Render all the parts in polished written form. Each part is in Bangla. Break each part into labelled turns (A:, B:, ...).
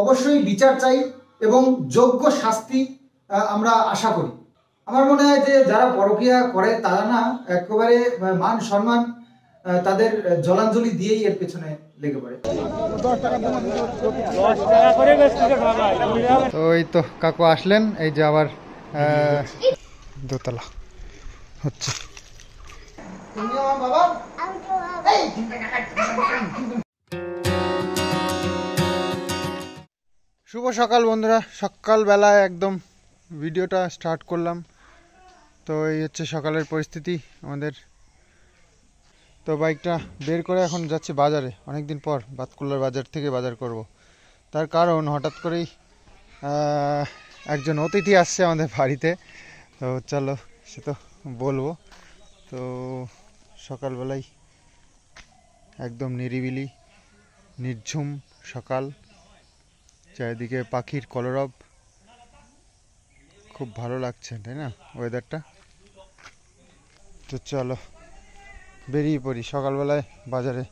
A: অবশ্যই বিচার চাই এবং যোগ্য শাস্তি আমরা আশা করি। আমার মনে হয় যে যারা পরকীয়া করে তারা না একেবারে মান সম্মান তাদের জলাঞ্জলি দিয়েই এর পেছনে লেগে পড়ে। তো এই তো কাকু আসলেন, এই যে আবার দোতলা হচ্ছে। শুভ সকাল বন্ধুরা, সকালবেলায় একদম ভিডিওটা স্টার্ট করলাম। তো এই হচ্ছে সকালের পরিস্থিতি আমাদের। তো বাইকটা বের করে এখন যাচ্ছি বাজারে, অনেকদিন পর বাতকুল্লার বাজার থেকে বাজার করব। তার কারণ হঠাৎ করেই একজন অতিথি আসছে আমাদের বাড়িতে। তো চলো সে তো বলবো। তো সকালবেলায় একদম নিরিবিলি নির্ঝুম সকাল, চারিদিকে পাখির কলরব, খুব ভালো লাগছে তাই না ওয়েদারটা। তো চলো বেরিয়ে পড়ি সকালবেলায় বাজারে।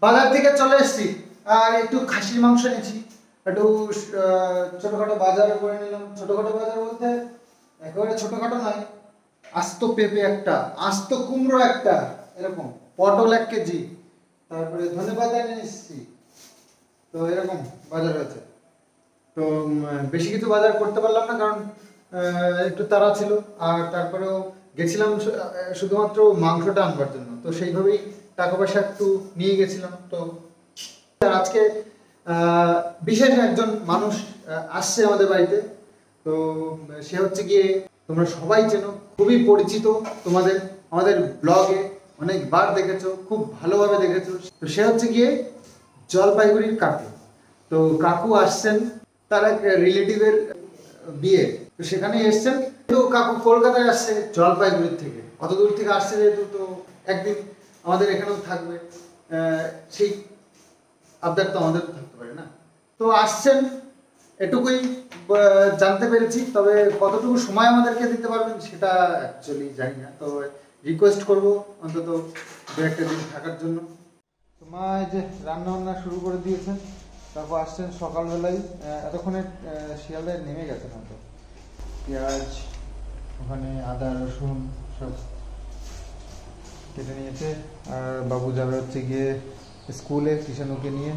A: বাজার থেকে চলে এসেছি আর একটু খাসির মাংস নিয়েছি, একটু ছোটখাটো বাজার করে নিলাম। ছোটখাটো বাজার বলতে একেবারে ছোটখাটো নয়, আস্ত পেঁপে একটা, আস্ত কুমড়ো একটা, এরকম পটল 1 কেজি, তারপরে ধনেপাতা নিয়ে এসেছি। তো এরকম বাজার হয়েছে। তো বেশি কিছু বাজার করতে পারলাম না কারণ একটু তাড়া ছিল, আর তারপরেও গেছিলাম শুধুমাত্র মাংসটা আনবার জন্য। তো সেইভাবেই টাকা পয়সা একটু নিয়ে গেছিলাম। তো আজকে বিশেষ একজন মানুষ আসছে আমাদের বাড়িতে। তো সে হচ্ছে গিয়ে, তোমরা সবাই চেনো, খুবই পরিচিত, তোমাদের আমাদের ব্লগে অনেকবার দেখেছো, খুব ভালোভাবে দেখেছো। তো সে হচ্ছে গিয়ে জলপাইগুড়ির কাকু। তো কাকু আসছেন তার এক রিলেটিভের বিয়ে, তো সেখানে এসছেন। তো কাকু কলকাতায় আসছে জলপাইগুড়ির থেকে, অত দূর থেকে আসছে যেহেতু, তো একদিন আমাদের এখানেও থাকবে, সেই আবদার তো আমাদের থাকতে পারে না। তো আসছেন এটুকুই জানতে পেরেছি, তবে কতটুকু সময় আমাদেরকে দিতে পারবেন সেটা অ্যাকচুয়ালি জানি না। তো রিকোয়েস্ট করব অন্তত 2-1 দিন থাকার জন্য। তো মা এই যে রান্না বান্না শুরু করে দিয়েছেন। তারপর আসছেন সকালবেলায়, এতক্ষণে শিয়ালদায় নেমে গেছেন হয়তো। পেঁয়াজ, ওখানে আদা রসুন সব কেটে নিয়েছে। আর বাবু যাবে হচ্ছে গিয়ে স্কুলে কিষানুকে নিয়ে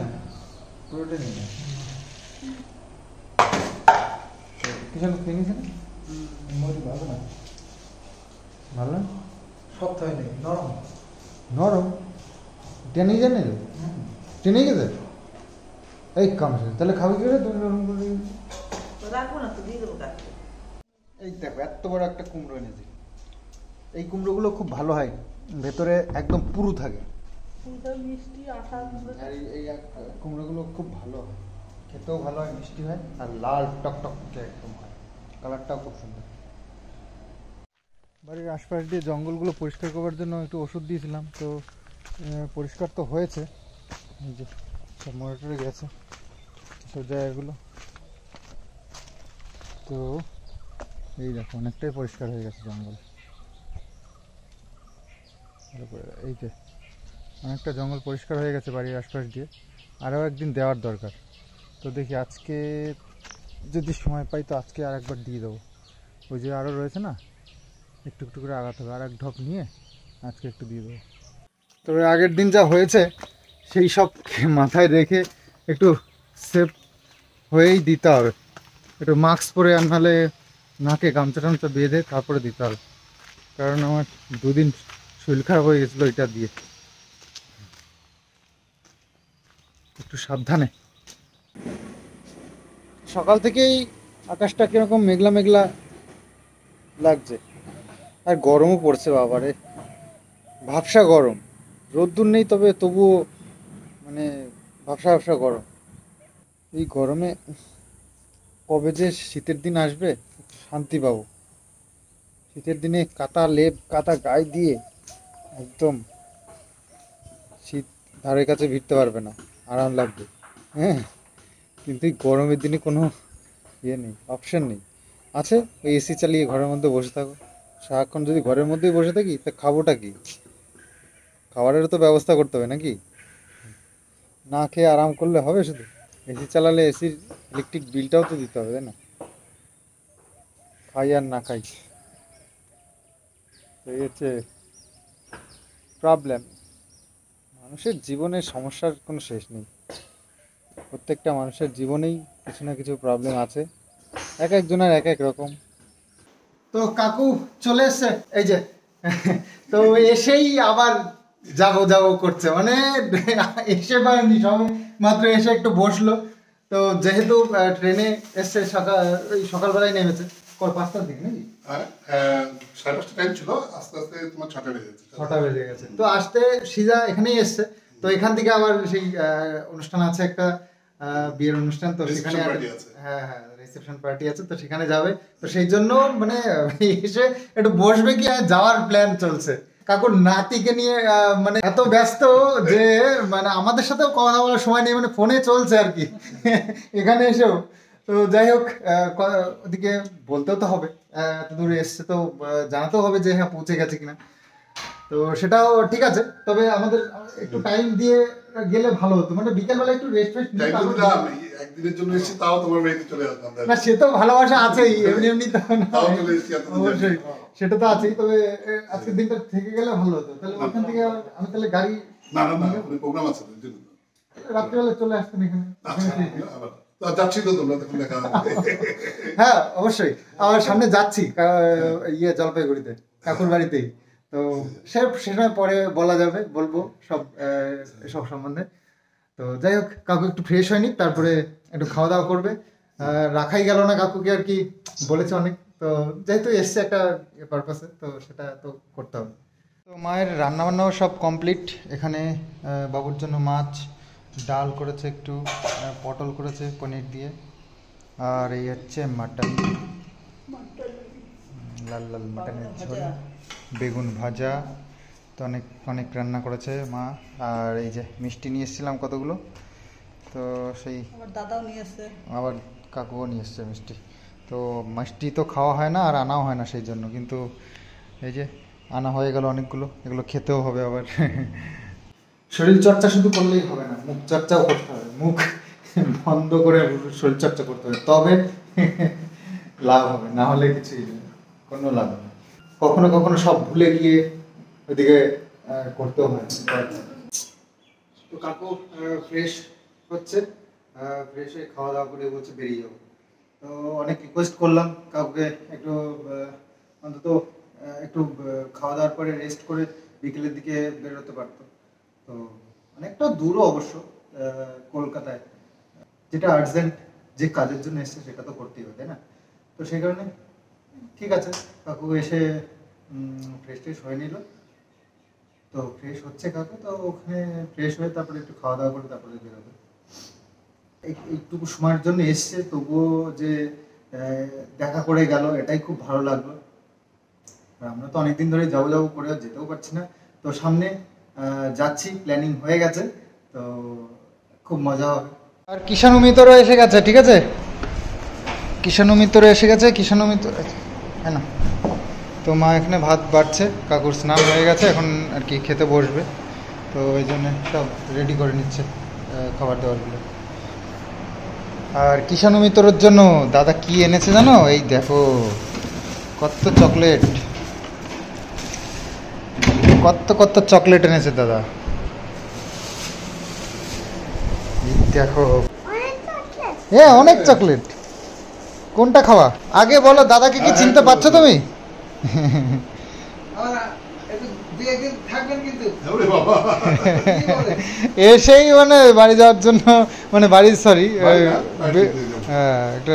A: না, পুরোটা নিয়ে না, কিষানু খেয়ে নিয়েছে না, ভালো না, ভালো না, শক্ত হয় নাকি, নরম নরম, টেনে জানে টেনে গেছে এই কাম। তাহলে খাবি কি রে তুমি? নরম করে এই দেখো এত বড় একটা কুমড়ো এনেছি। এই কুমড়োগুলো খুব ভালো হয়, ভেতরে একদম পুরু থাকে, আর এই কুমড়োগুলো খুব ভালো হয়, খেতেও ভালো হয়, মিষ্টি হয়, আর লাল টকটক একদম হয়, কালারটাও খুব সুন্দর। বাড়ির আশপাশ দিয়ে জঙ্গলগুলো পরিষ্কার করার জন্য একটু ওষুধ দিয়েছিলাম। তো পরিষ্কার তো হয়েছে, এই যে সব মরে গেছে সব জায়গাগুলো। তো এই দেখো অনেকটাই পরিষ্কার হয়ে গেছে জঙ্গল। এই যে অনেকটা জঙ্গল পরিষ্কার হয়ে গেছে বাড়ির আশপাশ দিয়ে, আরও একদিন দেওয়ার দরকার। তো দেখি আজকে যদি সময় পাই তো আজকে আর একবার দিয়ে দেবো। ওই যে আরও রয়েছে না, একটু একটু করে আগাতে হবে, আর এক ঢপ নিয়ে আজকে একটু দিয়ে দেবো। তবে আগের দিন যা হয়েছে সেই সব মাথায় রেখে একটু সেফ হয়েই দিতে হবে। একটু মাস্ক পরে, আর নাহলে নাকে গামছা টামছা বেঁধে তারপরে দিতে হবে, কারণ আমার 2 দিন শরীর খারাপ হয়ে গেছিলো এটা দিয়ে। একটু সাবধানে। সকাল থেকেই আকাশটা কিরকম মেঘলা মেঘলা লাগছে, আর গরমও পড়ছে বাবারে, ভাবসা গরম। রোদ্দুর নেই, তবুও মানে ভাবসা ভাবসা গরম। এই গরমে কবে যে শীতের দিন আসবে, শান্তি পাবো। শীতের দিনে কাঁথা লেপ কাঁথা গায়ে দিয়ে একদম শীত ধারের কাছে ভিড়তে পারবে না, আরাম লাগবে। হ্যাঁ, কিন্তু এই গরমের দিনে কোনো ইয়ে নেই, অপশন নেই। আছে ওই এসি চালিয়ে ঘরের মধ্যে বসে থাকো। সারাক্ষণ যদি ঘরের মধ্যেই বসে থাকি তা খাবোটা কি? খাবারেরও তো ব্যবস্থা করতে হবে নাকি? না খেয়ে আরাম করলে হবে শুধু? এসি চালালে এসির ইলেকট্রিক বিলটাও তো দিতে হবে, তাই না? খাই আর না খাই, তো এই হচ্ছে প্রবলেম। মানুষের জীবনে সমস্যার কোনো শেষ নেই। প্রত্যেকটা মানুষের জীবনেই কিছু না কিছু প্রবলেম আছে, এক একজনের এক এক রকম। তো কাকু চলে এসছে এই যে। তো এসেই আবার যাবো যাবো করছে, মানে এসে পারেনি, সবে মাত্র এসে একটু বসলো। তো যেহেতু ট্রেনে এসছে ওই সকালবেলায় নেমেছে, 5টার দিকে নাকি?
B: হ্যাঁ, 5:30 টাইম ছিল, আস্তে আস্তে তোমার 6টা বেজে গেছে।
A: 6টা বেজে গেছে। তো আসতে সিজা এখানেই এসছে। তো এখান থেকে আবার সেই অনুষ্ঠান আছে একটা, বিয়ের অনুষ্ঠান, তো সেখানে হ্যাঁ হ্যাঁ রিসেপশন পার্টি আছে, তো সেখানে যাবে। তো সেই জন্য মানে এসে একটু বসবে কি আর যাওয়ার প্ল্যান চলছে। কাকুর নাতিকে নিয়ে মানে এত ব্যস্ত যে মানে আমাদের সাথেও কথা বলার সময় নেই, মানে ফোনে চলছে আর কি এখানে এসেও। তো যাই হোক, ওদিকে বলতেও তো হবে, এত দূরে এসছে তো জানাতেও হবে যে হ্যাঁ পৌঁছে গেছে কিনা। তো সেটাও ঠিক আছে, তবে আমাদের একটু টাইম দিয়ে গেলে ভালো হতো, মানে বিকেলবেলা একটু রেস্ট
B: একদিনের জন্য এসেছি, তাও তোমার বাড়িতে চলে যেতাম।
A: না, সে তো ভালোবাসা আছেই, এমনি এমনি তো অবশ্যই সেটা তো আছেই, তবে আজকের দিনটা থেকে গেলে ভালো হতো। তাহলে ওখান থেকে আমি তাহলে গাড়ি
B: না না না প্রোগ্রাম আছে,
A: রাত্রিবেলা চলে আসতেন এখানে।
B: যাচ্ছি তো, তোমরা তখন দেখা
A: হ্যাঁ অবশ্যই, আমার সামনে যাচ্ছি জলপাইগুড়িতে কাকুর বাড়িতেই। তো সেসময় পরে বলা যাবে, বলবো সব সম্বন্ধে। তো যাই হোক, কাকু একটু ফ্রেশ হয়নি, তারপরে একটু খাওয়া দাওয়া করবে। রাখাই গেল না কাকুকে আর কি, বলেছে অনেক। তো যেহেতু এসছে একটা পারপাসে, তো সেটা তো করতে হবে। তো মায়ের রান্নাবান্নাও সব কমপ্লিট। এখানে বাবুর জন্য মাছ, ডাল করেছে, একটু পটল করেছে পনির দিয়ে, আর এই হচ্ছে মাটন, লাল লাল মাটনের ঝোল, বেগুন ভাজা। তো অনেক অনেক রান্না করেছে মা। আর এই যে মিষ্টি নিয়ে এসেছিলাম কতগুলো, তো সেই
C: দাদাও নিয়ে এসছে,
A: আবার কাকুও নিয়ে এসছে মিষ্টি। তো মিষ্টি তো খাওয়া হয় না আর আনাও হয় না সেই জন্য, কিন্তু এই যে আনা হয়ে গেল অনেকগুলো, এগুলো খেতেও হবে আবার। শরীর চর্চা শুধু করলেই হবে না, মুখ চর্চাও করতে হবে। মুখ বন্ধ করে শরীর চর্চা করতে হবে, তবে লাভ হবে, না হলে কিছুই কোনো লাভ হবে। কখনো কখনো সব ভুলে গিয়ে ওইদিকে করতেও হয়। তো কাকু ফ্রেশ হচ্ছে, ফ্রেশ হয়ে খাওয়া দাওয়া করে বলছে বেরিয়ে যাবো। তো অনেক রিকোয়েস্ট করলাম কাকুকে একটু অন্তত একটু খাওয়া দাওয়ার পরে রেস্ট করে বিকেলের দিকে বেরোতে পারতো। তো অনেকটা দূরও অবশ্য কলকাতায়, যেটা আর্জেন্ট যে কাজের জন্য এসছে সেটা তো করতেই হবে, তাই না? তো সেই কারণে ঠিক আছে, কাকু এসে ফ্রেশ ট্রেশ হয়ে নিল। তো ফ্রেশ হচ্ছে কাকু, তো ওখানে ফ্রেশ হয়ে তারপরে একটু খাওয়া দাওয়া করে তারপরে বেরোবে। এইটুকু সময়ের জন্য এসছে, তবুও যে দেখা করে গেল, এটাই খুব ভালো লাগলো। আমরা তো অনেকদিন ধরে যাবো যাবো করে যেতেও পারছি না। তো সামনে যাচ্ছি, প্ল্যানিং হয়ে গেছে, তো খুব মজা হবে। আর কিষাণু মিত্রও এসে গেছে, ঠিক আছে? কিষাণু মিত্র এসে গেছে, কিষাণু মিত্র, হ্যাঁ না? তো মা এখানে ভাত বাড়ছে, কাকুর স্নান হয়ে গেছে, এখন আর কি খেতে বসবে। তো ওই জন্য সব রেডি করে নিচ্ছে খাবার দাবারগুলো। আর কিষাণু মিত্রর জন্য দাদা কি এনেছে জানো? এই দেখো কত চকলেট, কত কত চকলেট এনেছে দাদা। দেখো, হ্যাঁ অনেক চকলেট। কোনটা খাওয়া আগে বলো, দাদাকে কি চিনতে পারছো তুমি? এসেই মানে বাড়ি যাওয়ার জন্য, মানে বাড়ি সরি, একটা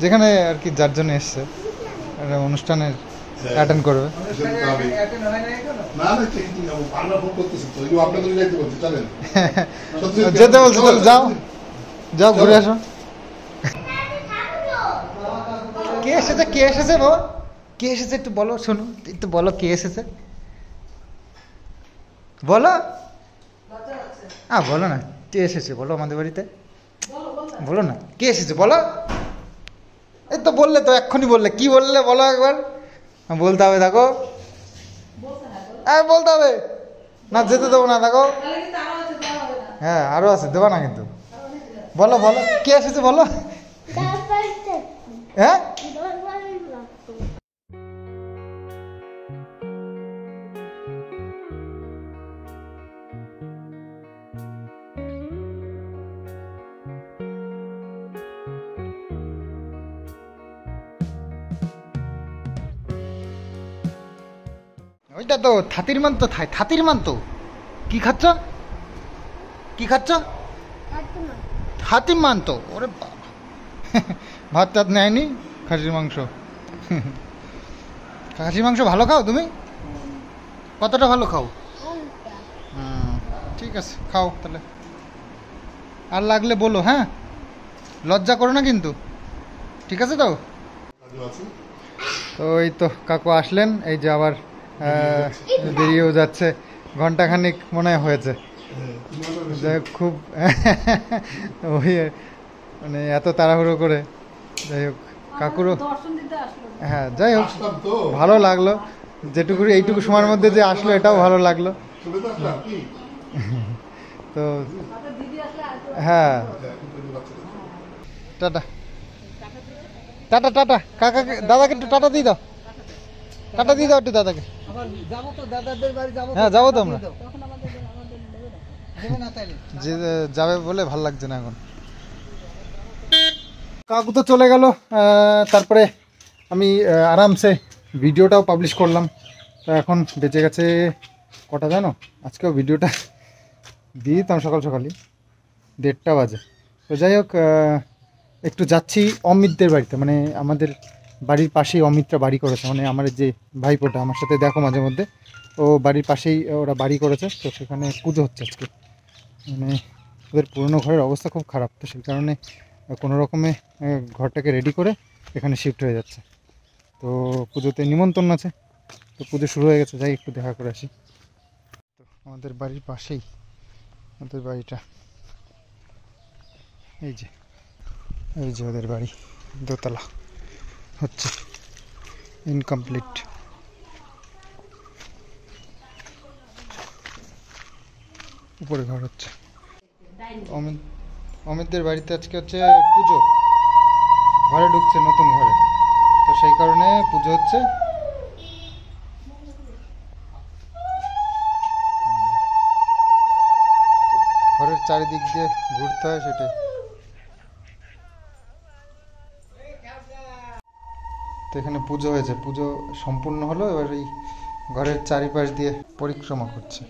C: যেখানে আর কি যার জন্য এসছে একটা অনুষ্ঠানের অ্যাটেন্ড করবে।
B: না না কিন্তু আমরা ফোন করতেছি তো এই আপনাদের যাইতে বলছি চলেন
C: যেতে বলছে তাহলে যাও যাও ঘুরে আসো। কে এসেছে বাবা, কে এসেছে একটু বলো, শোনো একটু বলো কে এসেছে, বলো বলো না কে এসেছে বলো আমাদের বাড়িতে, বলো না কে এসেছে বলো। এই তো বললে তো, এক্ষুনি বললে, কি বললে বলো একবার, বলতে হবে দেখো, বলতে হবে না, যেতে দেবো না দেখো। হ্যাঁ আরো আছে, দেবা না কিন্তু, বলো বলো কে এসেছে বলো। হ্যাঁ ওইটা তো থাতির মান তো, থাতির মান তো। কি খাচ্ছ, কি খাচ্ছ? হাতির মান তো, ওরে বাবা। ভাত টাত নেয়নি, খাসির মাংস। খাসির মাংস ভালো খাও তুমি? কতটা ভালো খাও? ঠিক আছে খাও তাহলে, আর লাগলে বলো হ্যাঁ, লজ্জা করো না কিন্তু, ঠিক আছে তো? তো এই তো কাকু আসলেন, এই যে আবার দেরিও যাচ্ছে, ঘন্টাখানিক মনে হয়েছে। যাই হোক খুব ওই মানে এত তাড়াহুড়ো করে, যাই হোক কাকুরও হ্যাঁ যাই হোক ভালো লাগলো, যেটুকু এইটুকু সময়ের মধ্যে যে আসলো এটাও ভালো লাগলো। তো হ্যাঁ টাটা টাটা টাটা, কাকাকে দাদাকে একটু টাটা দিয়ে দাও, টাটা দিয়ে দাও একটু দাদাকে। হ্যাঁ যাবো তো আমরা, যে যাবে বলে ভাল লাগছে না এখন। কাকু তো চলে গেল, তারপরে আমি আরামসে ভিডিওটাও পাবলিশ করলাম। তো এখন বেঁচে গেছে কটা জানো, আজকেও ভিডিওটা দিয়ে দিতাম সকাল সকালই, 1:30 বাজে। তো যাই হোক একটু যাচ্ছি অমিতদের বাড়িতে, মানে আমাদের বাড়ির পাশেই অমিতরা বাড়ি করেছে, মানে আমার যে ভাইপোটা আমার সাথে দেখো মাঝে মধ্যে, ও বাড়ির পাশেই ওরা বাড়ি করেছে। তো সেখানে পুজো হচ্ছে আজকে, মানে ওদের পুরনো ঘরের অবস্থা খুব খারাপ, তো সেই কারণে কোনো রকমে ঘরটাকে রেডি করে এখানে শিফট হয়ে যাচ্ছে। তো পুজোতে নিমন্ত্রণ আছে, তো পুজো শুরু হয়ে গেছে, যাই একটু দেখা করে আসি। তো আমাদের বাড়ির পাশেই ওদের বাড়িটা, এই যে ওদের বাড়ি, দোতলা হচ্ছে, ইনকমপ্লিট। উপরে ঘর হচ্ছে। অমিতদের বাড়িতে আজকে হচ্ছে পুজো, ঘরে ঢুকছে নতুন ঘরে, তো সেই কারণে পুজো হচ্ছে। ঘরের চারিদিক দিয়ে ঘুরতে হয়, সেটাই। তো এখানে পুজো হয়েছে, পুজো সম্পূর্ণ হলো, এবার এই ঘরের চারিপাশ দিয়ে পরিক্রমা করছে।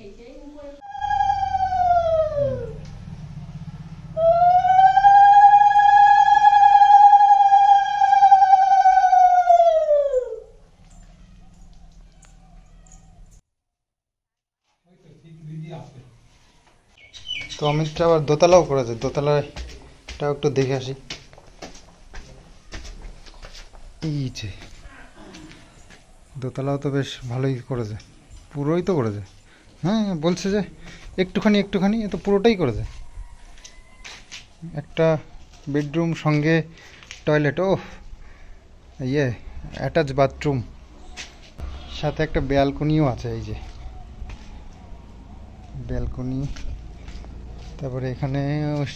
C: তো অমিতটা আবার দোতলাও করেছে, দোতলাটাও একটু দেখে আসি। এই যে দোতলাও তো বেশ ভালোই করেছে, পুরোই তো করেছে। হ্যাঁ বলছে যে একটুখানি এ তো পুরোটাই করেছে। একটা বেডরুম সঙ্গে টয়লেট, ও ইয়ে অ্যাটাচ বাথরুম, সাথে একটা ব্যালকনিও আছে, এই যে ব্যালকনি। তারপরে এখানে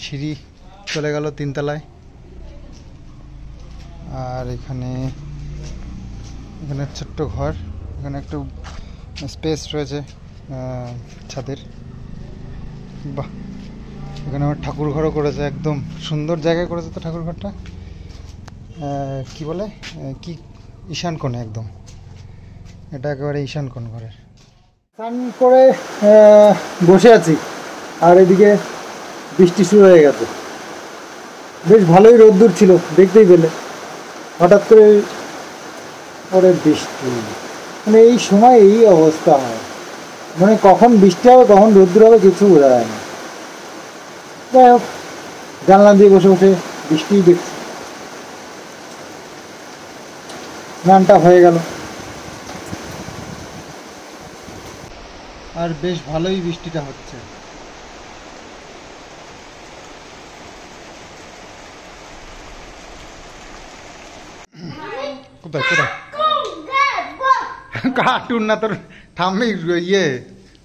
C: সিঁড়ি চলে গেল 3 তলায়, আর এখানে ছোট্ট ঘর, এখানে একটু স্পেস রয়েছে ছাদের। বাহ, এখানে আমার ঠাকুর ঘরও করেছে, একদম সুন্দর জায়গায় করেছে তো ঠাকুর ঘরটা। কি বলে কি ঈশান কোণে একদম, এটা একেবারে ঈশান কোণ ঘরের। স্নান করে বসে আছি, আর এদিকে বৃষ্টি শুরু হয়ে গেছে। বেশ ভালোই রোদ্দুর ছিল, দেখতেই পেলে। হঠাৎ করে পরে বৃষ্টি, মানে এই সময় এই অবস্থা হয়, মানে কখন বৃষ্টি হবে কখন রোদ্দুর হবে কিছু বোঝা যায় না। যাই হোক, জানলা দিয়ে বসে বসে বৃষ্টি দেখছি। স্নানটা হয়ে গেল, আর বেশ ভালোই বৃষ্টিটা হচ্ছে। কোথায় কোথায় কার্টুন না, তোর ঠাম্মি ইয়ে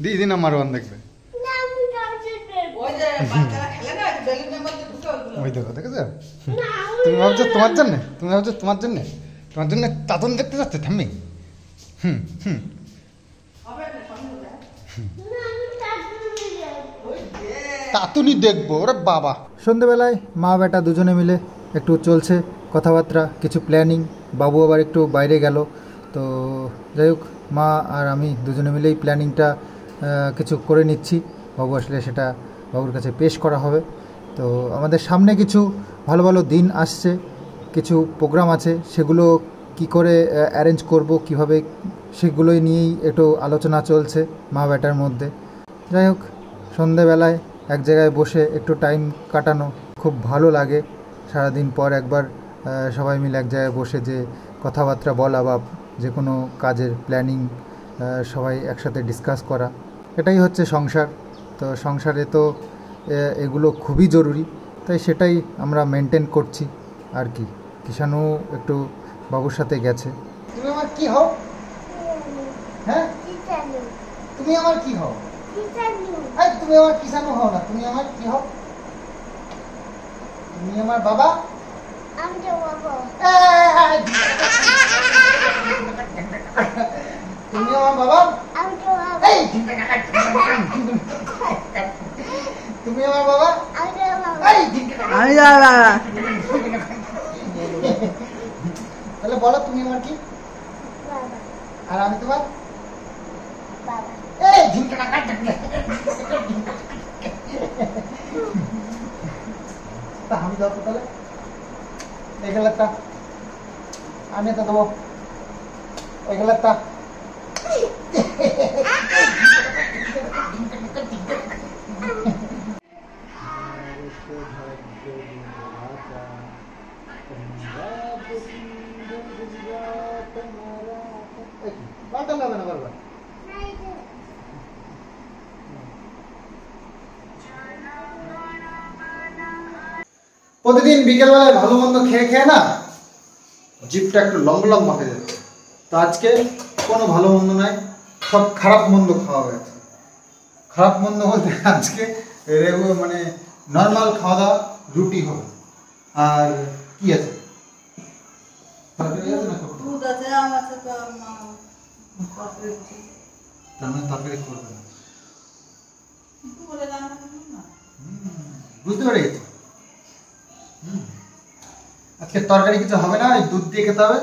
C: দিদি না মারওয়ান দেখবে। ওই দেখো, দেখেছো? তুমি ভাবছো তোমার জন্য, তুমি ভাবছো তোমার জন্য, তোমার জন্য তাতন দেখতে যাচ্ছে ঠাম্মি। হুম হুম তাতুনি দেখবো, ওরে বাবা। সন্ধেবেলায় মা বেটা দুজনে মিলে একটু চলছে কথাবার্তা, কিছু প্ল্যানিং। বাবু আবার একটু বাইরে গেল, তো যাই হোক মা আর আমি দুজনে মিলেই প্ল্যানিংটা কিছু করে নিচ্ছি। বাবু আসলে সেটা বাবুর কাছে পেশ করা হবে। তো আমাদের সামনে কিছু ভালো ভালো দিন আসছে, কিছু প্রোগ্রাম আছে, সেগুলো কি করে অ্যারেঞ্জ করব কিভাবে, সেগুলোই নিয়েই একটু আলোচনা চলছে মা বেটার মধ্যে। যাই হোক, সন্ধেবেলায় এক জায়গায় বসে একটু টাইম কাটানো খুব ভালো লাগে। সারাদিন পর একবার সবাই মিলে এক জায়গায় বসে যে কথাবার্তা বলা বা যে কোনো কাজের প্ল্যানিং সবাই একসাথে ডিসকাস করা, এটাই হচ্ছে সংসার। তো সংসারে তো এগুলো খুবই জরুরি, তাই সেটাই আমরা মেনটেন করছি আর কি। কিষানও একটু বাবুর সাথে গেছে। তুমি আমার কি হও? হ্যাঁ, তুমি আমার কি হও? তুমি আমার কিষানু হও না, তুমি আমার কি হও? তুমি আমার বাবা। তুমি আমার বাবা। তুমি আমার বাবা। তাহলে বলো তুমি আমার কি, আর আমি তোমার আমি যাবো তাহলে এই গেলাটা আমি তো দেবো ওই গেলাটা। প্রতিদিন বিকেলবেলায় ভালো মন্দ খেয়ে খেয়ে না জিভটা একটু লম্বা লম্বা হয়ে যাচ্ছে। তো আজকে কোনো ভালো মন্দ নাই, সব খারাপ মন্দ খাওয়া হয়েছে। খারাপ মন্দ বলতে আজকে মানে নর্মাল খাওয়া দাওয়া, রুটি হবে। আর কি আছে? তরকারি করবে না, বুঝতে পেরে গেছি। আজকে তরকারি কিছু হবে না, দুধ দিয়ে খেতে হবে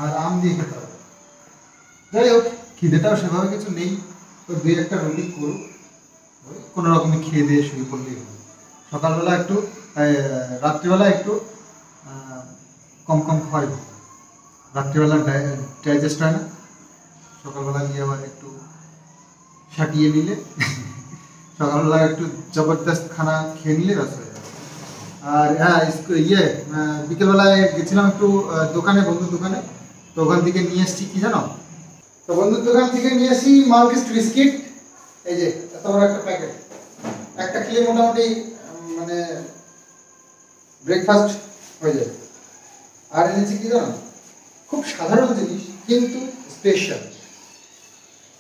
C: আর আম দিয়ে খেতে হবে। যাই হোক, খিদেটাও সেভাবে কিছু নেই, তো দুই একটা রুটি করুক, কোনো রকমে খেয়ে দিয়ে শুয়ে পড়লেই হবে। সকালবেলা একটু রাত্রিবেলা একটু কম কম খাওয়াই ভালো। রাত্রিবেলা ডাইজেস্ট হয় না, সকালবেলা গিয়ে আবার একটু সাটিয়ে নিলে সকালবেলা একটু জবরদস্ত খানা খেয়ে নিলে ব্যাস হয়ে যাবে। আর হ্যাঁ, বিকেলবেলায় গেছিলাম একটু দোকানে, বন্ধুর দোকানে। তো ওখান থেকে নিয়ে এসেছি কি জানো, তো বন্ধুর দোকান থেকে নিয়ে এসেছি মালকিস্ট বিস্কিট। এই যে এত বড় একটা প্যাকেট, একটা খেলে মোটামুটি মানে ব্রেকফাস্ট হয়ে যাবে। আর এনেছি কি জানো, খুব সাধারণ জিনিস কিন্তু স্পেশাল,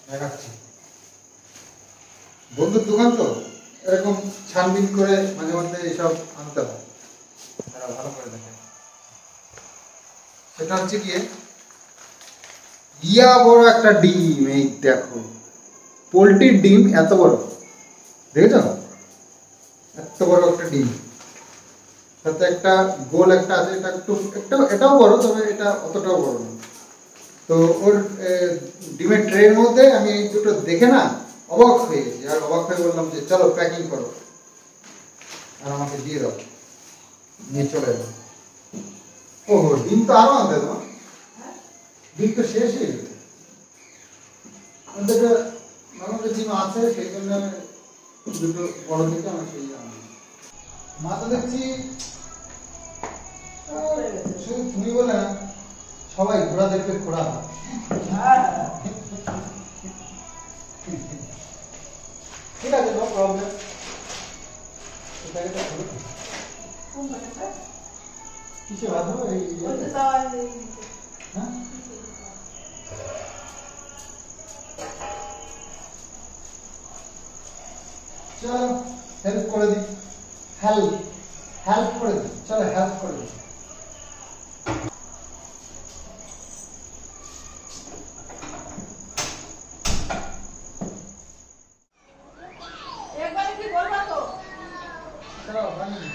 C: দেখাচ্ছি। বন্ধুর দোকান তো এরকম ছানবিন করে মাঝে মধ্যে এইসব আনতে হয়, তারা ভালো করে দেখে। সেটা হচ্ছে গিয়ে ইয়া বড় একটা ডিম। এই দেখো, পোলট্রির ডিম এত বড়, দেখেছ? এত বড় একটা ডিম, সাথে একটা গোল একটা আছে, এটা এটাও বড়, তবে এটা অতটাও বড় না। তো ওর ডিমের ট্রের মধ্যে আমি এই দুটো দেখে না অবাক হয়ে গেছি, আর অবাক হয়ে বললাম যে চলো প্যাকিং করো আর আমাকে দিয়ে দাও, নিয়ে চলে যাবো।
A: ও ডিম তো আরো আনতে তো, ডিম তো শেষ হয়ে গেছে আমাদের, আমাদের ডিম আছে সেই জন্য দুটো বড় দিকে আমার সেই মা তো দেখছি শুধু তুমি বলে না, সবাই ঘোড়া দেখবে ঘোড়া। ঠিক আছে, নো প্রবলেম। কিসে বাঁধো এই হ্যাঁ? চলো হেল্প করে দিই, হেল্প করে দিই, চলো হেল্প করে দিই। চলো বানিয়ে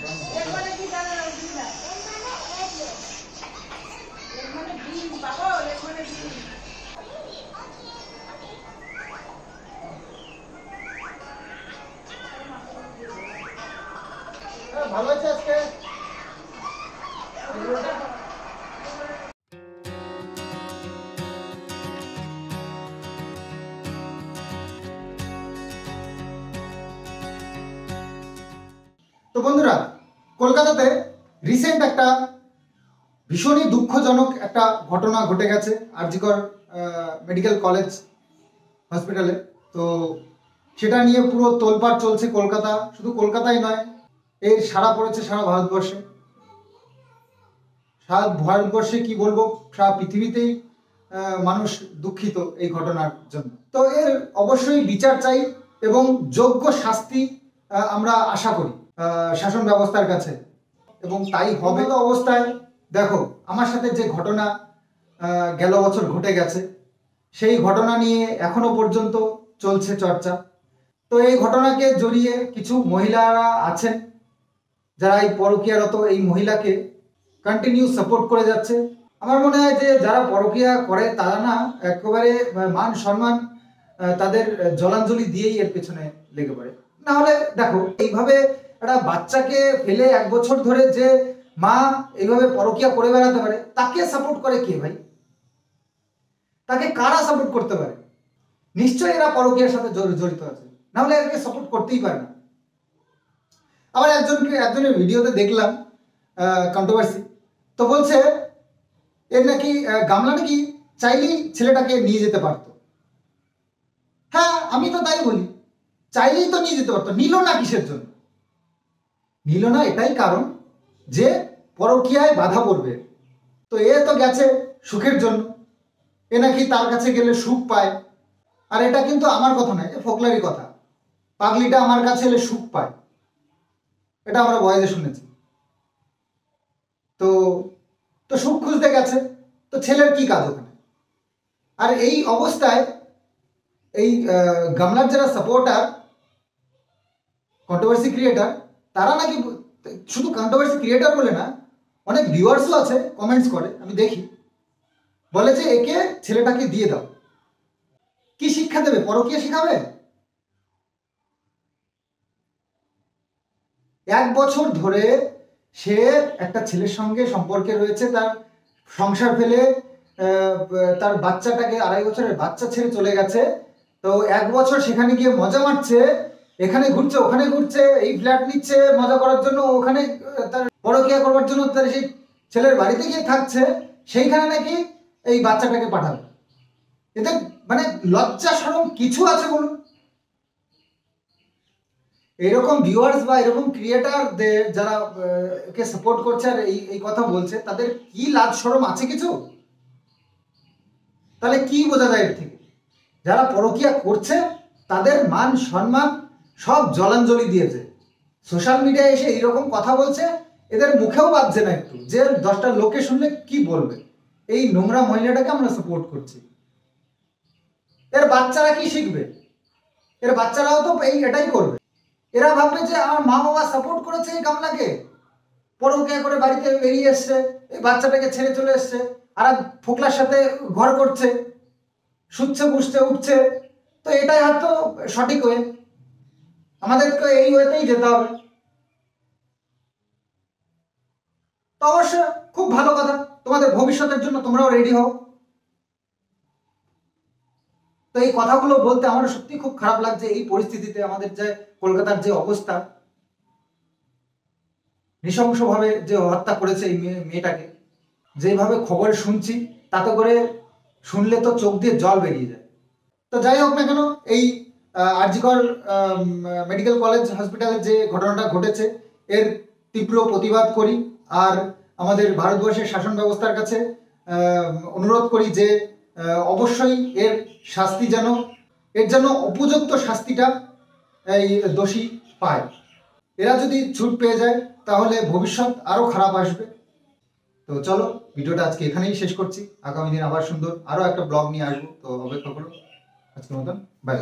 A: ভালো আছে আজকে। তো বন্ধুরা, কলকাতাতে রিসেন্ট একটা ভীষণই দুঃখজনক একটা ঘটনা ঘটে গেছে আর.জি. কর মেডিকেল কলেজ হসপিটালে। তো সেটা নিয়ে পুরো তোলপাড় চলছে কলকাতা, শুধু কলকাতায় নয়, এর সাড়া পড়েছে সারা ভারতবর্ষে। সারা ভারতবর্ষে কি বলবো, সারা পৃথিবীতেই মানুষ দুঃখিত এই ঘটনার জন্য। তো এর অবশ্যই বিচার চাই এবং যোগ্য শাস্তি আমরা আশা করি শাসন ব্যবস্থার কাছে, এবং তাই হবে। তো অবস্থায় দেখো আমার সাথে যে ঘটনা গেল বছর ঘটে গেছে, সেই ঘটনা নিয়ে এখনো পর্যন্ত চলছে চর্চা। তো এই ঘটনাকে জড়িয়ে কিছু মহিলারা আছেন যারা এই পরকীয়ারত এই মহিলাকে কন্টিনিউ সাপোর্ট করে যাচ্ছে। আমার মনে হয় যে যারা পরকীয়া করে তারা না একেবারে মান সম্মান তাদের জলাঞ্জলি দিয়েই এর পেছনে লেগে পড়ে। না হলে দেখো, এইভাবে একটা বাচ্চাকে ফেলে 1 বছর ধরে যে মা এইভাবে পরকীয়া করে বেড়াতে পারে, তাকে সাপোর্ট করে কে ভাই? তাকে কারা সাপোর্ট করতে পারে? নিশ্চয়ই এরা পরকীয়ার সাথে জড়িত আছে, না হলে একে সাপোর্ট করতেই পারে না। আবার একজনের ভিডিওতে দেখলাম কন্ট্রোভার্সি, তো বলছে এর নাকি গামলা নাকি চাইলেই ছেলেটাকে নিয়ে যেতে পারতো। হ্যাঁ, আমি তো তাই বলি, চাইলেই তো নিয়ে যেতে পারতো, নিল না কিসের জন্য? নিল না এটাই কারণ যে পরকীয়ায় বাধা পড়বে। তো এ তো গেছে সুখের জন্য, এ নাকি তার কাছে গেলে সুখ পায়। আর এটা কিন্তু আমার কথা নয়, ফোকলারি কথা। পাগলিটা আমার কাছে এলে সুখ পায়, এটা আমরা বয়েজে শুনেছি। তো তো সুখ খুঁজতে গেছে, তো ছেলের কি কাজ ওখানে? আর এই অবস্থায় এই গামলার যারা সাপোর্টার, কন্ট্রোভার্সি ক্রিয়েটার, তারা নাকি শুধু কন্ট্রোভার্সি ক্রিয়েটার বলে না, অনেক ভিউয়ার্সও আছে কমেন্টস করে, আমি দেখি, বলে যে একে ছেলেটাকে দিয়ে দাও। কি শিক্ষা দেবে? পরকীয়া শিখাবে? 1 বছর ধরে সে একটা ছেলের সঙ্গে সম্পর্কে রয়েছে, তার সংসার ফেলে তার বাচ্চাটাকে, 2.5 বছরের বাচ্চা ছেড়ে চলে গেছে। তো 1 বছর সেখানে গিয়ে মজা মারছে, এখানে ঘুরছে ওখানে ঘুরছে, এই ফ্ল্যাট নিচ্ছে মজা করার জন্য, ওখানে তার পরকীয়া করবার জন্য তার সেই ছেলের বাড়িতে গিয়ে থাকছে, সেইখানে নাকি এই বাচ্চাটাকে পাঠাবে। এতে মানে লজ্জা শরম কিছু আছে বলুন? এরকম ভিউয়ার্স বা এরকম ক্রিয়েটারদের যারা কে সাপোর্ট করছে আর এই কথা বলছে, তাদের কি লাজ শরম আছে কিছু? তাহলে কি বোঝা যায় এর থেকে? যারা পরকীয়া করছে তাদের মান সম্মান সব জলাঞ্জলি দিয়েছে। সোশ্যাল মিডিয়ায় এসে এইরকম কথা বলছে, এদের মুখেও বাজছে না একটু, যে 10টা লোকে শুনলে কি বলবে, এই নোংরা মহিলাটাকে আমরা সাপোর্ট করছি। এর বাচ্চারা কি শিখবে? এর বাচ্চারাও তো এটাই করবে। এরা ভাববে যে আমার মা বাবা সাপোর্ট করেছে এই গামলাকে, পরকীয়া করে বাড়িতে বেরিয়ে এসছে, এই বাচ্চাটাকে ছেড়ে চলে এসছে, আর ফোকলার সাথে ঘর করছে, শুচ্ছে বুঝছে উঠছে। তো এটাই হয়তো সঠিক ওয়ে, আমাদেরকে এই ওয়েতেই যেতে হবে। তো অবশ্যই খুব ভালো কথা, তোমাদের ভবিষ্যতের জন্য তোমরাও রেডি হও। তো এই কথাগুলো বলতে আমার সত্যি খুব খারাপ লাগছে, এই পরিস্থিতিতে আমাদের যে কলকাতার যে অবস্থা, নৃশংসভাবে যে হত্যা করেছে এই মেয়েটাকে, যেভাবে খবর শুনছি তাতে করে শুনলে তো চোখ দিয়ে জল বেরিয়ে যায়। তো যাই হোক না কেন, এই আরজিকর মেডিকেল কলেজ হসপিটালে যে ঘটনাটা ঘটেছে এর তীব্র প্রতিবাদ করি, আর আমাদের ভারতবর্ষের শাসন ব্যবস্থার কাছে অনুরোধ করি যে অবশ্যই এর শাস্তি যেন উপযুক্ত শাস্তিটা এই দোষী পায়। এরা যদি ছুট পেয়ে যায় তাহলে ভবিষ্যৎ আরো খারাপ আসবে। তো চলো, ভিডিওটা আজকে এখানেই শেষ করছি। আগামী দিন আবার সুন্দর আরো একটা ব্লগ নিয়ে আসবো, তো অপেক্ষা করো। আজকের মতন বাই।